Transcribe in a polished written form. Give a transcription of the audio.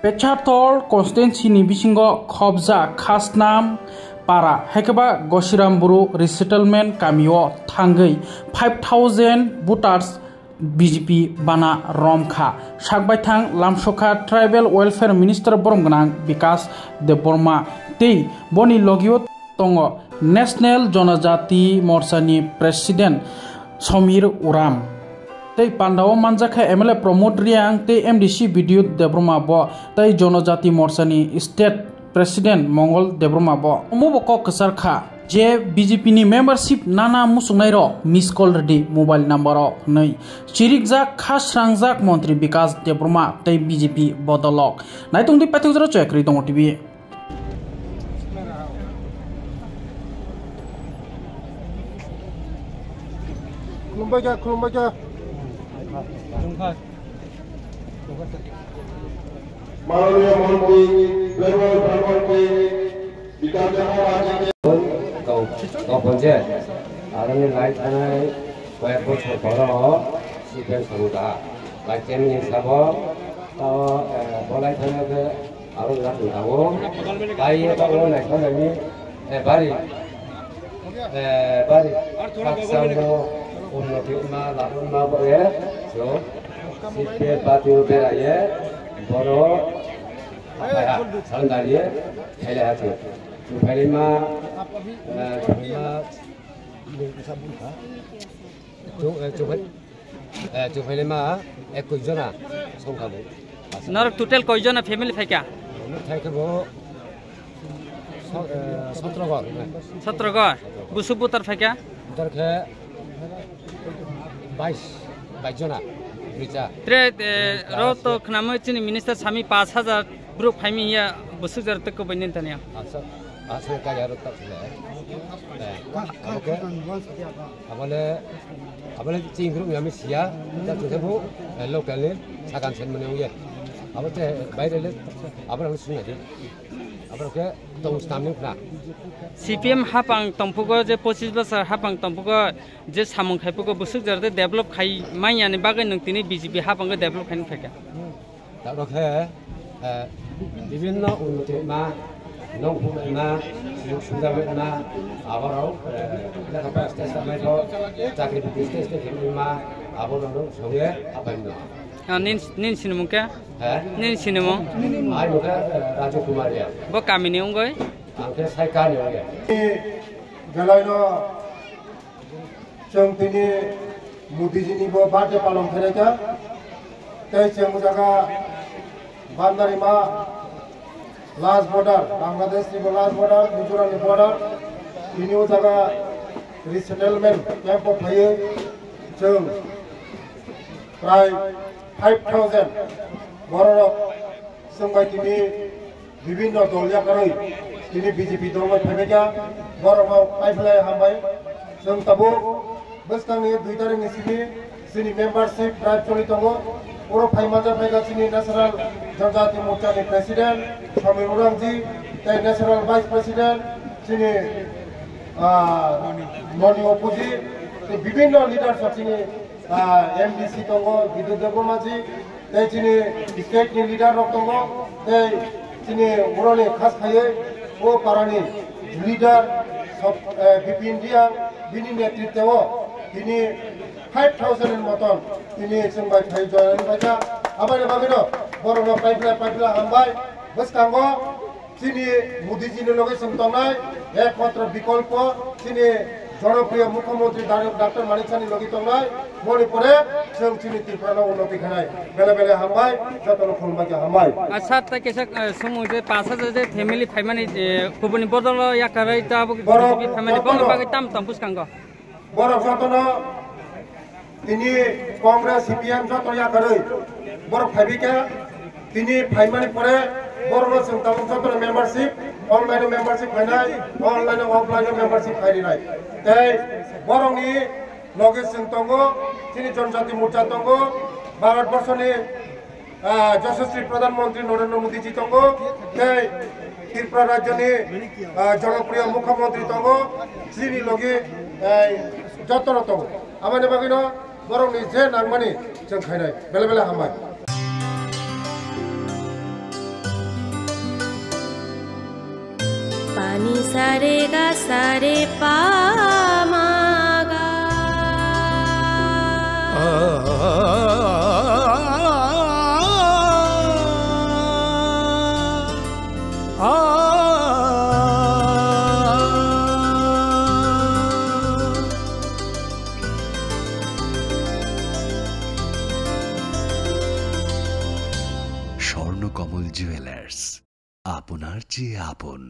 Pechathol constituency ni bisingo khobja khasnam para hekeba Gosiramburu resettlement kamio thangai 5000 voters BJP bana romkha sakbaithang lamsokha tribal welfare minister boromganang Vikas Deborma tei boni logio tongo national jonajati morcha ni president Samir Uram tei Pandao manjakha MLA Pramod Riang tei MDC Video Deborma bo tei jonajati morcha ni state president Mongol Deborma bo umuboko kesarkha je BJP ni membership nana musungnai ro miss call ready mobile number ro nei chirikjak khasrangjak mantri Vikas Deborma tei BJP bodolok naitongdi pathukjaro chekri dong TV Kulumbaga माननीय मंत्री बेरवल प्रधानमंत्री विकास पंचे आरंगे light थानाय कयेक बछर बरो सिपेन समुदा लाइटेन हिसाब तो बलाय थानाय आरो लाट दावो बाय बावो नायखानायनि बारि सामनो उन्नति मा लाबोना बरे जो सिपे पातिओ बेराये बरो apa salandari hele hati Jufailima Jufailima ekojona songkabu Nor total kojona family faika Faikabo 17 gor busuputar faika utar ke 22 jona Tre roto knamo chini minister sami 5000 group faimi ya busujar tak ko banin tania asa ka yar tak oke abale ching group yami sia ta jobu local ni sakan sen mane ye abate baire le abara sunga di abara ke tong stamning na CPM hapang tongpugo je 25 bosor hapang tongpugo je samung khaipugo busujar de develop khai maiya ni bagai nung tini BJP hapang go develop khain phaka ta rokhe বিভিন্ন উন্নতি মা নংপুর না সুন্দর না আবারও লেখাপড়া station metro চাকরি station মা আবারও সঙ্গে আপাইন nin sinumuka হ্যাঁ nin sinumong আর মুখে রাজকুমারিয়া bo kamini ungoi angke saikani oge galaino chong tini Modi ji ni bo birthday palon khareka tei chemu jaga Bandarima last border Bangladesh ni last border Mizoram ni border ini jaga resettlement camp of haye chong pray 5000 borok songbai tini bibinno dolya karoi tini BJP dolma phebeka borok paiflai hambai song tabo beskangni duitari ni sini membership drive choli tongo Puro Paimaja Pega sini National Janjati Morcha ni President Samir Uram ji tei National Vice President sini Noni Opuji tei bibinno leaders sini MDC tongo Bidu Deborma ji tei sini state ni leader rok tongo tei sini uroni khas khaye o parani leader sob Bipin dia bini netritwo ini 5000 in moton ini sengbai thai join baca abane bagino borong paipla hambai bes kanggo sini Modi ji loge sengtonai ekmatra bikolpo sini জনপ্রিয় মুখ্যমন্ত্রী doctor মানিক সানি লগি tongnai moni pore seng sini Tripura unnoti khanai bele bele hambai jotno khulmai hambai acha ta kesa sumu je 5000 je family faimani kubuni bodol yakarai ta BJP family bong bagai tam puskanggo borok jotno তিনি Congress CPM যত ইয়াকারই বড় ফাইবিকা তিনি ফাইমানি পরে বড় সংতাম যত membership online membership ফাইনাই online offline membership ফাইরি নাই তাই বড়নি লগে সংতঙ্গ তিনি জনজাতি মোর্চা তঙ্গ ভারতবর্ষনি যশস্বী প্রধানমন্ত্রী নরেন্দ্র মোদী জি তঙ্গ তাই ত্রিপুরা রাজ্যনি জনপ্রিয় মুখ্যমন্ত্রী তঙ্গ শ্রী লগে যতন তঙ্গ আমানে বাগিনো borong ni je nangmani jeng khainai bele bele hambai ni sa re ga sa re pa ma ga Swarnakamal jewellers আপনার চেয়ে আপন।